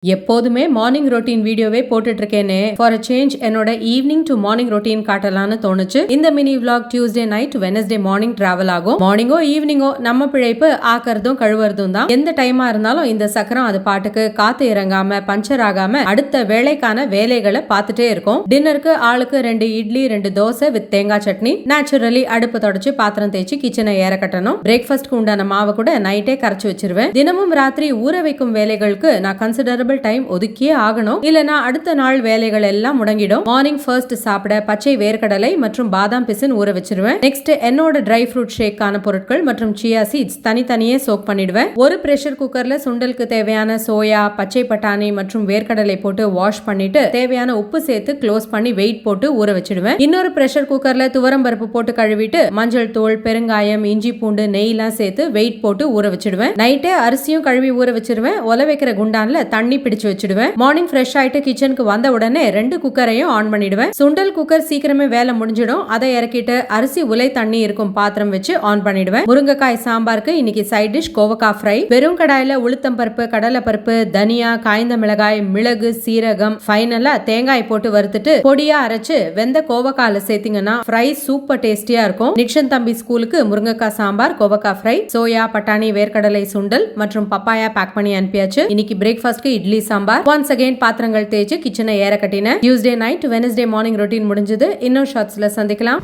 எப்போதுமே morning routine வீடியோவே போட்டுட்டு இருக்கேனே ஃபார் அ சேஞ்ச் என்னோட ஈவினிங் டு மார்னிங் ரொட்டீன் காட்டலான்னு தோணுச்சு. இந்த mini vlog Tuesday night Wednesday morning travel ஆகும். மார்னிங்கோ ஈவினிங்கோ நம்ம பிழைப்பு ஆக்கறதும் கழுவுறதும் தான். எந்த டைமா இருந்தாலும் இந்த சக்கரம் அது பாட்டுக்கு காத்து இறங்காம பஞ்சர் ஆகாம அடுத்த வேலைக்கான வேலைகளை பார்த்துட்டே இருக்கும். டின்னருக்கு ஆளுக்கு 2 இட்லி 2 தோசை வித் தேங்காய் சட்னி. நேச்சுரலி அடுப்பு தொடச்சு பாத்திரம் தேய்ச்சி கிச்சனை ஏற கட்டணும். பிரேக்ஃபாஸ்ட்க்கு உண்டான மாவை கூட நைட்டே கரைச்சு வச்சிருவேன். தினமும் ராத்திரி ஊற வைக்கும் வேலைகளுக்கு நான் கன்சிடரபிள் டைம் ஒதுக்கியே ஆகணும். இல்லனா அடுத்த நாள் வேலைகள் எல்லாம் முடங்கிடும். மார்னிங் ஃபர்ஸ்ட் சாப்பிட பச்சை வேர்க்கடலை மற்றும் பாதாம் பிசின் ஊற வச்சிருவேன். நெக்ஸ்ட் என்னோட ட்ரை ஃப்ரூட் ஷேக்கான பொருட்கள் மற்றும் சியா சீட்ஸ் தனித்தனியே சோக் பண்ணிடுவேன். ஒரு பிரஷர் குக்கர்ல சுண்டலுக்கு தேவையான சோயா, பச்சை பட்டாணி மற்றும் வேர்க்கடலை போட்டு வாஷ் பண்ணிட்டு தேவையான உப்பு சேர்த்து க்ளோஸ் பண்ணி வெயிட் போட்டு ஊற வச்சிடுவேன். இன்னொரு பிரஷர் குக்கர்ல துவரம் பருப்பு போட்டு கழுவிட்டு மஞ்சள் தூள், பெருங்காயம், இஞ்சி பூண்டு, நெய்லாம் சேர்த்து வெயிட் போட்டு ஊற வச்சிடுவேன். நைட்டே அரிசியும் கழுவி ஊற வச்சிருவேன். ஒல வைக்கிற குண்டான்ல தண்ணி பிடிச்சு வச்சிடுவேன். மார்னிங் ஃப்ரெஷ் ஆயிட்டு கிச்சனுக்கு வந்த உடனே 2 குக்கரையும் ஆன் பண்ணிடுவேன். சுண்டல் குக்கர் சீக்கிரமே வேலை முடிஞ்சிடும். அதை இறக்கிட்டு அரிசி உலை தண்ணி இருக்கும் பாத்திரம் வச்சு ஆன் பண்ணிடுவேன். முருங்கைக்காய் சாம்பாருக்கு இன்னைக்கு சைட் டிஷ் கோவக்காய் ஃப்ரை. வெறும் கடாயில உளுத்தம் பருப்பு, கடலை பருப்பு, தனியா, காய்ந்த மிளகாய், மிளகு, சீரகம், ஃபைனலா தேங்காய் போட்டு வறுத்துட்டு பொடியா அரைச்சு வெந்த கோவக்கால சேர்த்தீங்கன்னா ஃப்ரை சூப்பர் டேஸ்டியா இருக்கும். நிக்ஷன் தம்பி ஸ்கூலுக்கு முருங்கைக்காய் சாம்பார், கோவக்காய் ஃப்ரை, சோயா, பட்டாணி, வேர்க்கடலை சுண்டல் மற்றும் பப்பாயா பேக் பண்ணி அனுப்பியாச்சு. இன்னைக்கு பிரேக்ஃபாஸ்ட்க்கு இட்லி சாம்பார். ஒன்ஸ் அகைன் பாத்திரங்கள் தேய்ச்சி கிச்சனை ஏற கட்டின. Tuesday night Wednesday morning routine முடிஞ்சது. இன்னும் ஷார்ட்ஸ்ல சந்திக்கலாம்.